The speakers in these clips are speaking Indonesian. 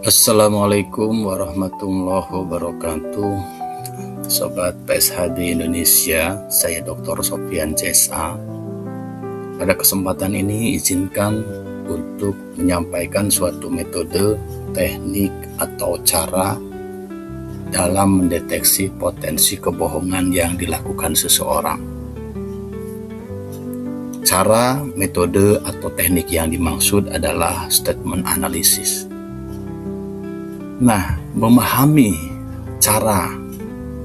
Assalamualaikum warahmatullahi wabarakatuh. Sobat PSHD Indonesia, saya Dr. Sofyan CSA. Pada kesempatan ini izinkan untuk menyampaikan suatu metode, teknik atau cara dalam mendeteksi potensi kebohongan yang dilakukan seseorang. Cara, metode, atau teknik yang dimaksud adalah statement analysis. Nah, memahami cara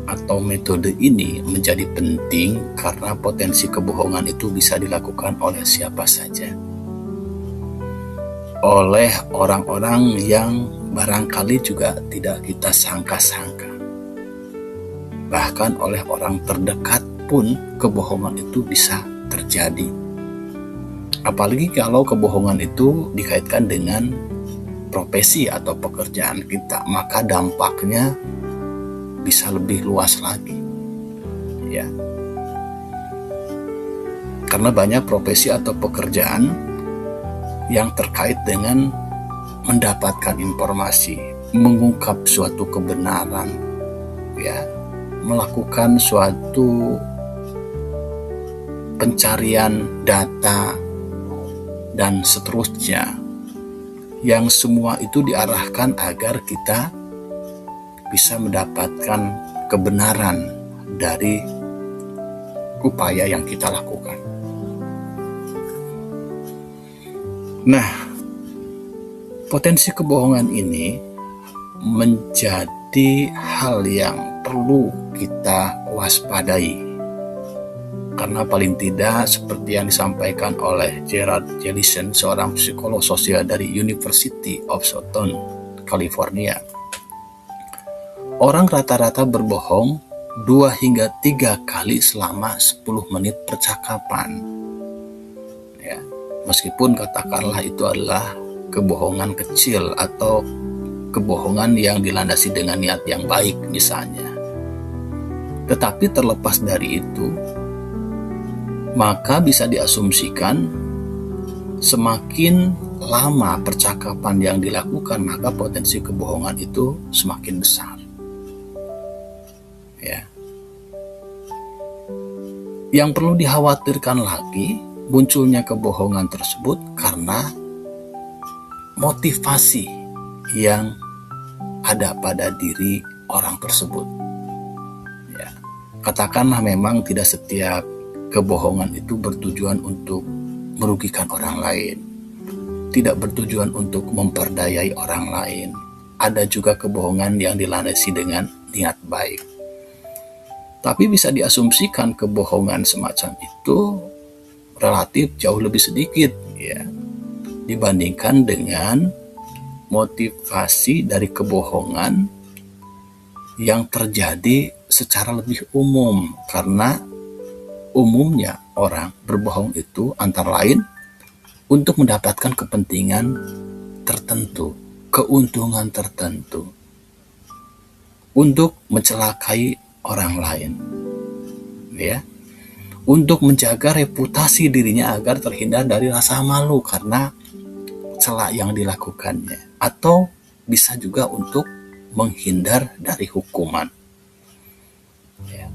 atau metode ini menjadi penting karena potensi kebohongan itu bisa dilakukan oleh siapa saja. Oleh orang-orang yang barangkali juga tidak kita sangka-sangka. Bahkan oleh orang terdekat pun kebohongan itu bisa terjadi. Apalagi kalau kebohongan itu dikaitkan dengan profesi atau pekerjaan kita, maka dampaknya bisa lebih luas lagi, ya. Karena banyak profesi atau pekerjaan yang terkait dengan mendapatkan informasi, mengungkap suatu kebenaran, ya, melakukan suatu pencarian data dan seterusnya, yang semua itu diarahkan agar kita bisa mendapatkan kebenaran dari upaya yang kita lakukan. Nah, potensi kebohongan ini menjadi hal yang perlu kita waspadai. Karena paling tidak seperti yang disampaikan oleh Gerard Jellison, seorang psikolog sosial dari University of Southern California, orang rata-rata berbohong 2 hingga 3 kali selama 10 menit percakapan. Ya, meskipun katakanlah itu adalah kebohongan kecil atau kebohongan yang dilandasi dengan niat yang baik misalnya. Tetapi terlepas dari itu, maka bisa diasumsikan semakin lama percakapan yang dilakukan, maka potensi kebohongan itu semakin besar. Ya. Yang perlu dikhawatirkan lagi munculnya kebohongan tersebut karena motivasi yang ada pada diri orang tersebut. Ya. Katakanlah memang tidak setiap kebohongan itu bertujuan untuk merugikan orang lain, tidak bertujuan untuk memperdayai orang lain. Ada juga kebohongan yang dilandasi dengan niat baik. Tapi bisa diasumsikan kebohongan semacam itu relatif jauh lebih sedikit, ya, dibandingkan dengan motivasi dari kebohongan yang terjadi secara lebih umum. Karena umumnya orang berbohong itu antara lain untuk mendapatkan kepentingan tertentu, keuntungan tertentu, untuk mencelakai orang lain, ya, untuk menjaga reputasi dirinya agar terhindar dari rasa malu karena celah yang dilakukannya, atau bisa juga untuk menghindar dari hukuman. Ya.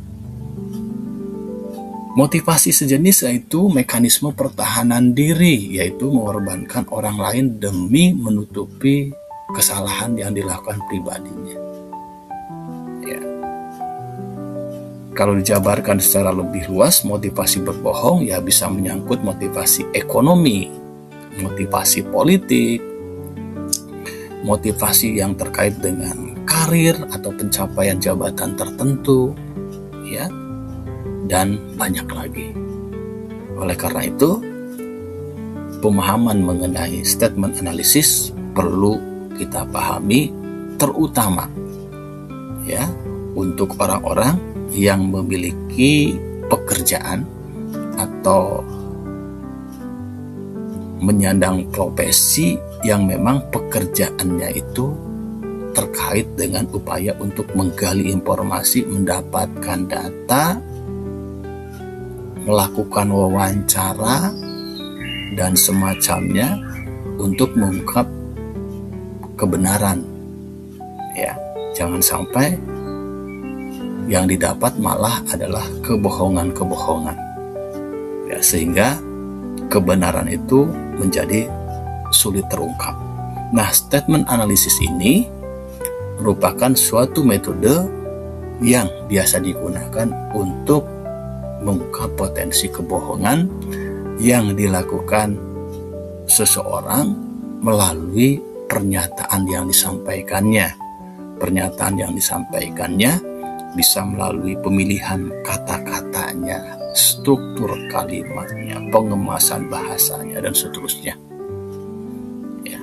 Motivasi sejenis yaitu mekanisme pertahanan diri, yaitu mengorbankan orang lain demi menutupi kesalahan yang dilakukan pribadinya. Ya. Kalau dijabarkan secara lebih luas, motivasi berbohong ya bisa menyangkut motivasi ekonomi, motivasi politik, motivasi yang terkait dengan karir atau pencapaian jabatan tertentu, ya, dan banyak lagi. Oleh karena itu, pemahaman mengenai statement analysis perlu kita pahami, terutama ya untuk orang-orang yang memiliki pekerjaan atau menyandang profesi yang memang pekerjaannya itu terkait dengan upaya untuk menggali informasi, mendapatkan data, melakukan wawancara dan semacamnya untuk mengungkap kebenaran Ya, jangan sampai yang didapat malah adalah kebohongan-kebohongan. Ya, sehingga kebenaran itu menjadi sulit terungkap. Nah, statement analisis ini merupakan suatu metode yang biasa digunakan untuk mengungkap potensi kebohongan yang dilakukan seseorang melalui pernyataan yang disampaikannya. Pernyataan yang disampaikannya bisa melalui pemilihan kata-katanya, struktur kalimatnya, pengemasan bahasanya, dan seterusnya. Ya.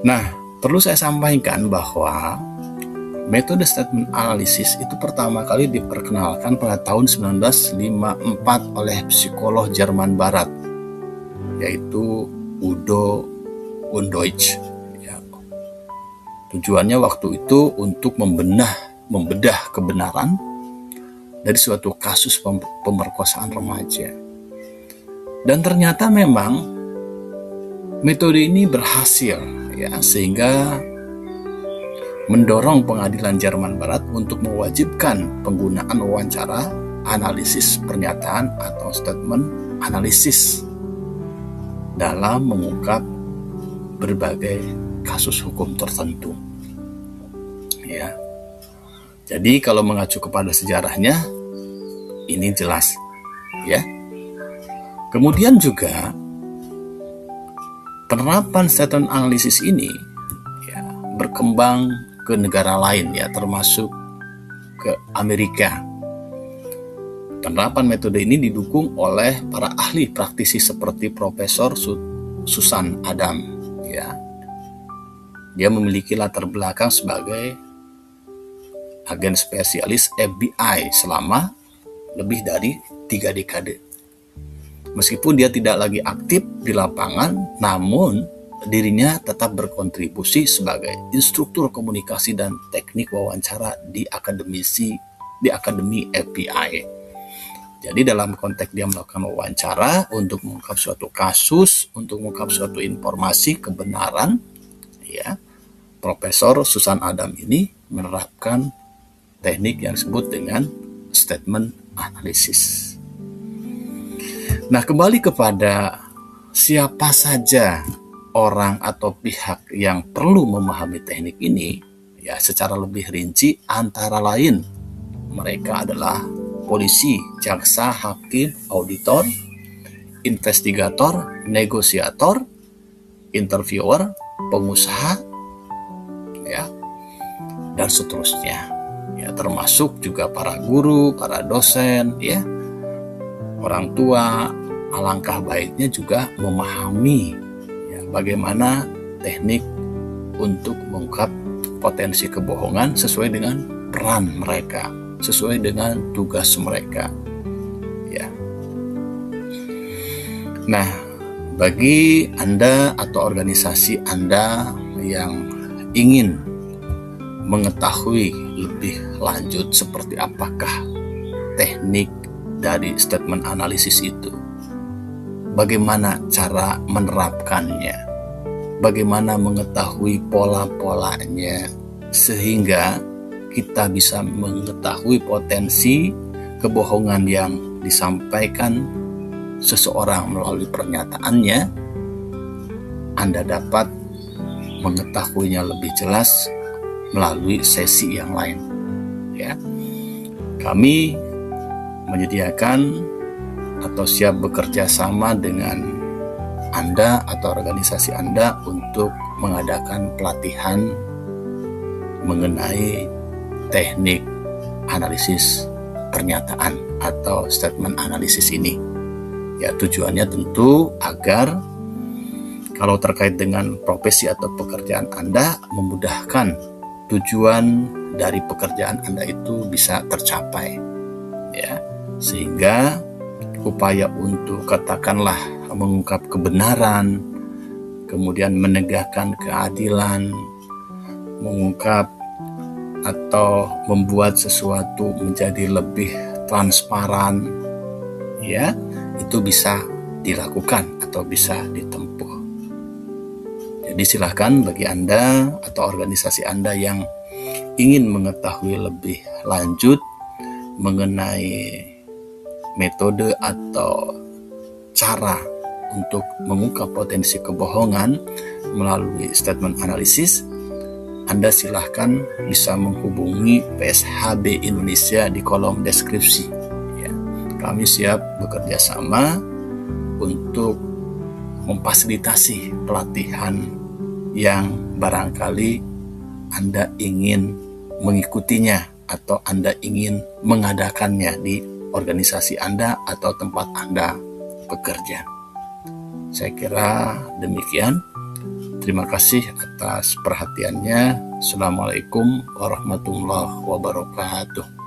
Nah, perlu saya sampaikan bahwa metode statement analysis itu pertama kali diperkenalkan pada tahun 1954 oleh psikolog Jerman Barat, yaitu Udo Gundeutsch. Ya. Tujuannya waktu itu untuk membedah kebenaran dari suatu kasus pemerkosaan remaja. Dan ternyata memang metode ini berhasil, ya, sehingga mendorong pengadilan Jerman Barat untuk mewajibkan penggunaan wawancara analisis pernyataan atau statement analisis dalam mengungkap berbagai kasus hukum tertentu. Ya. Jadi kalau mengacu kepada sejarahnya, ini jelas, ya. Kemudian juga penerapan statement analisis ini, ya, berkembang ke negara lain, ya, termasuk ke Amerika. Penerapan metode ini didukung oleh para ahli praktisi seperti Profesor Susan Adam, ya. Dia memiliki latar belakang sebagai agen spesialis FBI selama lebih dari 3 dekade. Meskipun dia tidak lagi aktif di lapangan, namun dirinya tetap berkontribusi sebagai instruktur komunikasi dan teknik wawancara di Akademi FBI. Jadi dalam konteks dia melakukan wawancara untuk mengungkap suatu kasus, untuk mengungkap suatu informasi kebenaran, ya, Profesor Susan Adam ini menerapkan teknik yang disebut dengan statement analysis. Nah, kembali kepada siapa saja orang atau pihak yang perlu memahami teknik ini, ya, secara lebih rinci antara lain mereka adalah polisi, jaksa, hakim, auditor, investigator, negosiator, interviewer, pengusaha, ya, dan seterusnya. Ya, termasuk juga para guru, para dosen, ya, orang tua. Alangkah baiknya juga memahami, ya, bagaimana teknik untuk mengungkap potensi kebohongan sesuai dengan peran mereka, sesuai dengan tugas mereka, ya. Nah, bagi Anda atau organisasi Anda yang ingin mengetahui lebih lanjut seperti apakah teknik dari statement analisis itu, bagaimana cara menerapkannya, bagaimana mengetahui pola-polanya, sehingga kita bisa mengetahui potensi kebohongan yang disampaikan seseorang melalui pernyataannya, Anda dapat mengetahuinya lebih jelas melalui sesi yang lain, ya. Kami menyediakan atau siap bekerja sama dengan Anda atau organisasi Anda untuk mengadakan pelatihan mengenai teknik analisis pernyataan atau statement analisis ini. Ya, tujuannya tentu agar kalau terkait dengan profesi atau pekerjaan Anda, memudahkan tujuan dari pekerjaan Anda itu bisa tercapai, ya, sehingga upaya untuk katakanlah mengungkap kebenaran, kemudian menegakkan keadilan, mengungkap atau membuat sesuatu menjadi lebih transparan, ya, itu bisa dilakukan atau bisa ditempuh. Jadi silahkan bagi Anda atau organisasi Anda yang ingin mengetahui lebih lanjut mengenai metode atau cara untuk mengungkap potensi kebohongan melalui statement analisis, Anda silahkan bisa menghubungi PSHB Indonesia di kolom deskripsi. Ya, kami siap bekerja sama untuk memfasilitasi pelatihan yang barangkali Anda ingin mengikutinya atau Anda ingin mengadakannya di organisasi Anda atau tempat Anda bekerja. Saya kira demikian. Terima kasih atas perhatiannya. Assalamualaikum warahmatullahi wabarakatuh.